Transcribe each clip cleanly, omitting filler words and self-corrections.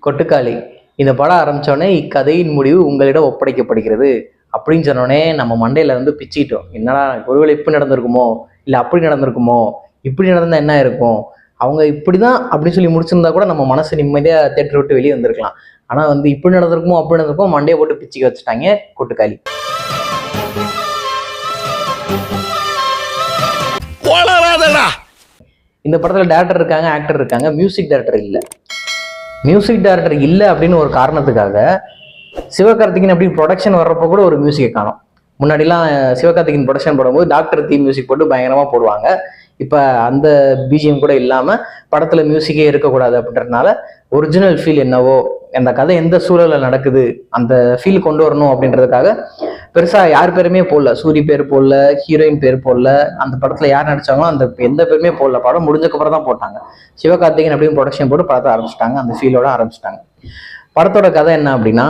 கொட்டுக்காளி இந்த படம் ஆரம்பித்தோடனே இக்கதையின் முடிவு உங்களிடம் ஒப்படைக்கப்படுகிறது அப்படின்னு சொன்னோடனே நம்ம மண்டையில வந்து பிச்சுக்கிட்டோம். என்னடா ஒருவேளை இப்படி நடந்திருக்குமோ, இல்லை அப்படி நடந்திருக்குமோ, இப்படி நடந்தால் என்ன இருக்கும், அவங்க இப்படிதான் அப்படின்னு சொல்லி முடிச்சிருந்தா கூட நம்ம மனசு நிம்மதியாக தேட்டரை விட்டு வெளியே வந்திருக்கலாம். ஆனால் வந்து இப்படி நடந்திருக்குமோ அப்படி நடந்திருக்குமோ மண்டையை போட்டு பிச்சுக்க வச்சுட்டாங்க கொட்டுக்காளி. இந்த படத்தில் டேரக்டர் இருக்காங்க, ஆக்டர் இருக்காங்க, மியூசிக் டைரக்டர் இல்லை. மியூசிக் டைரக்டர் இல்லை அப்படின்னு ஒரு காரணத்துக்காக சிவகார்த்திகேயன் அப்படின்னு ப்ரொடக்ஷன் வர்றப்போ கூட ஒரு மியூசிக்கை காணும். முன்னாடிலாம் சிவகார்த்திகேயன் ப்ரொடக்ஷன் போடும்போது டாக்டர் தீம் மியூசிக் போட்டு பயங்கரமாக போடுவாங்க. இப்போ அந்த பிஜிஎம் கூட இல்லாமல் படத்தில் மியூசிக்கே இருக்கக்கூடாது அப்படின்றதுனால ஒரிஜினல் ஃபீல் என்னவோ, அந்த கதை எந்த சூழலில் நடக்குது அந்த ஃபீல் கொண்டு வரணும் அப்படின்றதுக்காக பெருசாக யார் பேருமே போடல. சூரி பேர் போடல, ஹீரோயின் பேர் போடல, அந்த படத்தில் யார் நடிச்சாங்களோ அந்த எந்த பேருமே போடல. படம் முடிஞ்சக்கப்புறம் தான் போட்டாங்க. சிவகார்த்திகேயன் அப்படின்னு ப்ரொடக்ஷன் போட்டு படத்தை ஆரம்பிச்சிட்டாங்க, அந்த ஃபீலோட ஆரம்பிச்சிட்டாங்க. படத்தோட கதை என்ன அப்படின்னா,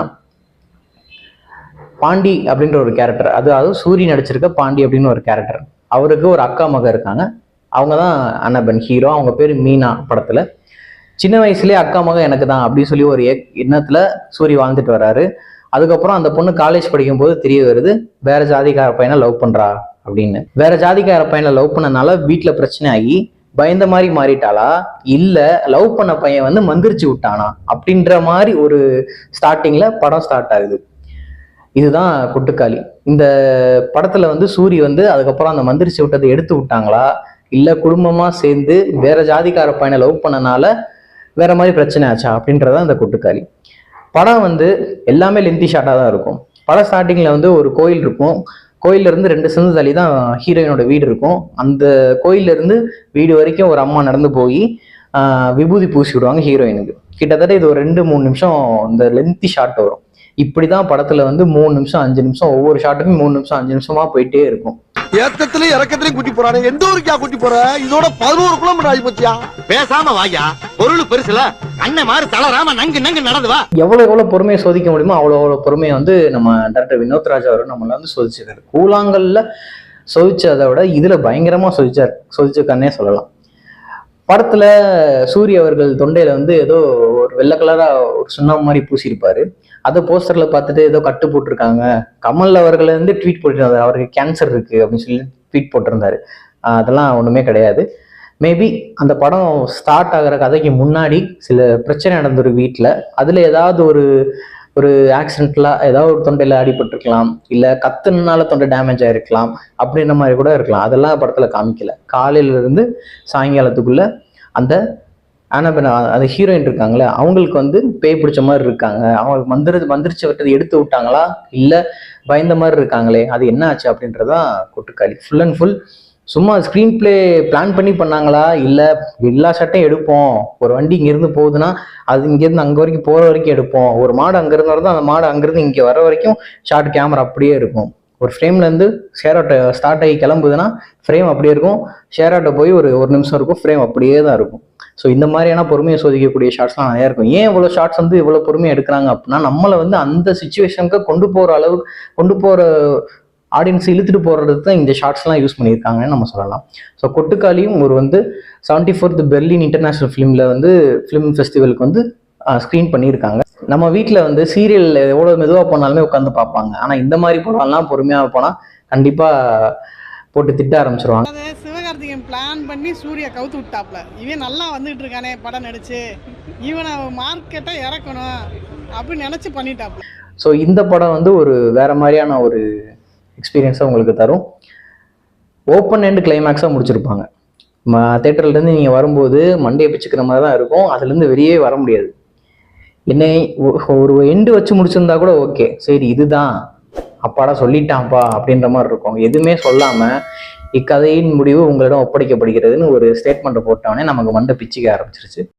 பாண்டி அப்படின்ற ஒரு கேரக்டர், அதாவது சூரி நடிச்சிருக்க பாண்டி அப்படின்னு ஒரு கேரக்டர். அவருக்கு ஒரு அக்கா மக இருக்காங்க. அவங்க தான் அனபன் ஹீரோ. அவங்க பேர் மீனா. படத்துல சின்ன வயசுலேயே அக்கா மக எனக்கு தான் அப்படின்னு சொல்லி ஒரு எண்ணத்துல சூரி வாழ்ந்துட்டு வர்றாரு. அதுக்கப்புறம் அந்த பொண்ணு காலேஜ் படிக்கும் போது தெரிய வருது வேற ஜாதிக்கார பையனை லவ் பண்றா அப்படின்னு. வேற ஜாதிக்கார பையனை லவ் பண்ணனால வீட்டுல பிரச்சனை ஆகி பயந்த மாதிரி மாறிட்டாளா, இல்ல லவ் பண்ண பையன் வந்து மந்திரிச்சு விட்டானா அப்படின்ற மாதிரி ஒரு ஸ்டார்டிங்ல படம் ஸ்டார்ட் ஆகுது. இதுதான் கொட்டுக்காளி. இந்த படத்துல வந்து சூரி வந்து அதுக்கப்புறம் அந்த மந்திரிச்சு விட்டதை எடுத்து விட்டாங்களா, இல்ல குடும்பமா சேர்ந்து வேற ஜாதிக்கார பையனை லவ் பண்ணனால வேற மாதிரி பிரச்சனை ஆச்சா அப்படின்றதான் இந்த கொட்டுக்காளி. படம் வந்து எல்லாமே லென்த்தி ஷார்ட்டாக தான் இருக்கும். படம் ஸ்டார்டிங்ல வந்து ஒரு கோயில் இருக்கும். கோயில்ல இருந்து 2 சிந்து தள்ளி தான் ஹீரோயினோட வீடு இருக்கும். அந்த கோயில்ல இருந்து வீடு வரைக்கும் ஒரு அம்மா நடந்து போய் விபூதி பூசி விடுவாங்க ஹீரோயினுக்கு. கிட்டத்தட்ட இது ஒரு 2-3 நிமிஷம் இந்த லென்த்தி ஷார்ட் வரும். இப்படிதான் படத்துல வந்து 3 நிமிஷம் 5 நிமிஷம் ஒவ்வொரு ஷாட்டுக்கும் 3 நிமிஷம் 5 நிமிஷமா போயிட்டே இருக்கும். ஏத்தத்திலயும் இறக்கத்திலயும் கூட்டி போறானே, எந்த ஊருக்கா கூட்டி போற? இதோட 11 கிலோமீட்டர் ஆகி போச்சியா? பேசாம வாயா, பொருள் பெருசுல அண்ணன் மாதிரி தளராம நங்கு நங்கு நடந்துவா. எவ்வளவு பொறுமையை சோதிக்க முடியுமோ அவ்வளவு பொறுமையை வந்து நம்ம டைரக்டர் வினோத் ராஜ் அவரும் நம்மள வந்து சோதிச்சிருக்காரு. கூழாங்கல்ல சோதிச்சதை விட இதுல பயங்கரமா சோதிச்சிருக்காருன்னே சொல்லலாம். படத்துல சூரிய அவர்கள் தொண்டையில வந்து ஏதோ ஒரு வெள்ளை கலரா ஒரு சுண்ணாம்பு மாதிரி பூசியிருப்பாரு. அதை போஸ்டர்ல பார்த்துட்டு ஏதோ கட்டு போட்டிருக்காங்க. கமல் அவர்கள் வந்து ட்வீட் போட்டிருந்தாரு, அவருக்கு கேன்சர் இருக்கு அப்படின்னு சொல்லி ட்வீட் போட்டிருந்தாரு. அதெல்லாம் ஒண்ணுமே கிடையாது. மேபி அந்த படம் ஸ்டார்ட் ஆகிற கதைக்கு முன்னாடி சில பிரச்சனை நடந்தொரு வீட்டுல, அதுல ஏதாவது ஒரு ஆக்சிடென்ட்ல ஏதாவது ஒரு தொண்டையில அடிபட்டிருக்கலாம், இல்ல கத்துனால தொண்டை டேமேஜ் ஆயிருக்கலாம், அப்படின்ற மாதிரி கூட இருக்கலாம். அதெல்லாம் படத்துல காமிக்கல. காலையில இருந்து சாயங்காலத்துக்குள்ள அந்த ஆனபன் அந்த ஹீரோயின் இருக்காங்களே அவங்களுக்கு வந்து பேய் பிடிச்ச மாதிரி இருக்காங்க. அவங்களுக்கு மந்திரிச்சு விட்டது எடுத்து விட்டாங்களா, இல்ல பயந்த மாதிரி இருக்காங்களே, அது என்ன ஆச்சு அப்படின்றதான் கொட்டுக்காளி. ஃபுல் அண்ட் ஃபுல் சும்மா ஸ்க்ரீன் பிளே பிளான் பண்ணி பண்ணாங்களா, இல்ல எல்லா ஷாட்டையும் எடுப்போம், ஒரு வண்டி இங்கிருந்து போகுதுன்னா அது இங்கிருந்து அங்க வரைக்கும் போற வரைக்கும் எடுப்போம், ஒரு மாடு அங்கிருந்து வரதான் அந்த மாடு அங்கிருந்து இங்க வர வரைக்கும் ஷார்ட் கேமரா அப்படியே இருக்கும். ஒரு ஃப்ரேம்ல இருந்து ஷேர் ஆட்டோ ஸ்டார்ட் ஆகி கிளம்புதுன்னா ஃப்ரேம் அப்படியே இருக்கும், ஷேர் ஆட்டோ போய் ஒரு நிமிஷம் இருக்கும், ஃப்ரேம் அப்படியே தான் இருக்கும். ஸோ இந்த மாதிரியான பொறுமையை சோதிக்கக்கூடிய ஷார்ட்ஸ்லாம் நிறையா இருக்கும். ஏன் இவ்வளோ ஷார்ட்ஸ் வந்து இவ்வளோ பொறுமையாக எடுக்கிறாங்க அப்படின்னா, நம்மளை வந்து அந்த சிச்சுவேஷனுக்கு கொண்டு போகிற ஆடியன்ஸ் இழுத்துட்டு போகிறது தான் இந்த ஷார்ட்ஸ்லாம் யூஸ் பண்ணியிருக்காங்கன்னு நம்ம சொல்லலாம். ஸோ கொட்டுக்காளியும் ஒரு வந்து 74th பெர்லின் இன்டர்நேஷனல் ஃபிலிம் ஃபெஸ்டிவலுக்கு வந்து ஸ்க்ரீன் பண்ணியிருக்காங்க. நம்ம வீட்டில் வந்து சீரியல் எவ்வளோ மெதுவாக போனாலுமே உட்காந்து பார்ப்பாங்க. ஆனால் இந்த மாதிரி படம்லாம் பொறுமையாக போனால் கண்டிப்பாக போட்டு திட்ட ஆரம்பிச்சிருவாங்க. சிவகார்த்திகேயன் பிளான் பண்ணி சூர்யா கவுத்து விட்டாப்ல, இவன் நல்லா வந்துட்டு இருக்கானே படம் நடிச்சு, இவனை மார்க்கெட்டை இறக்கணும் அப்படின்னு நினைச்சு பண்ணிட்டாப்ல. ஸோ இந்த படம் வந்து ஒரு வேற மாதிரியான ஒரு எக்ஸ்பீரியன்ஸை உங்களுக்கு தரும். Open end கிளைமேக்ஸாக முடிச்சிருப்பாங்க. தேட்டர்லேருந்து நீங்கள் வரும்போது மண்டையை பிச்சுக்கிற மாதிரி தான் இருக்கும். அதுலேருந்து வெளியே வர முடியாது. என்னை ஒரு எண்டு வச்சு முடிச்சிருந்தா கூட ஓகே, சரி இதுதான் அப்பாடா சொல்லிட்டான்ப்பா அப்படின்ற மாதிரி இருக்கும். எதுவுமே சொல்லாம இக்கதையின் முடிவு உங்களிடம் ஒப்படைக்கப்படுகிறதுன்னு ஒரு ஸ்டேட்மெண்ட்டை போட்டவனே நமக்கு மண்டை பிச்சுக்க ஆரம்பிச்சிருச்சு.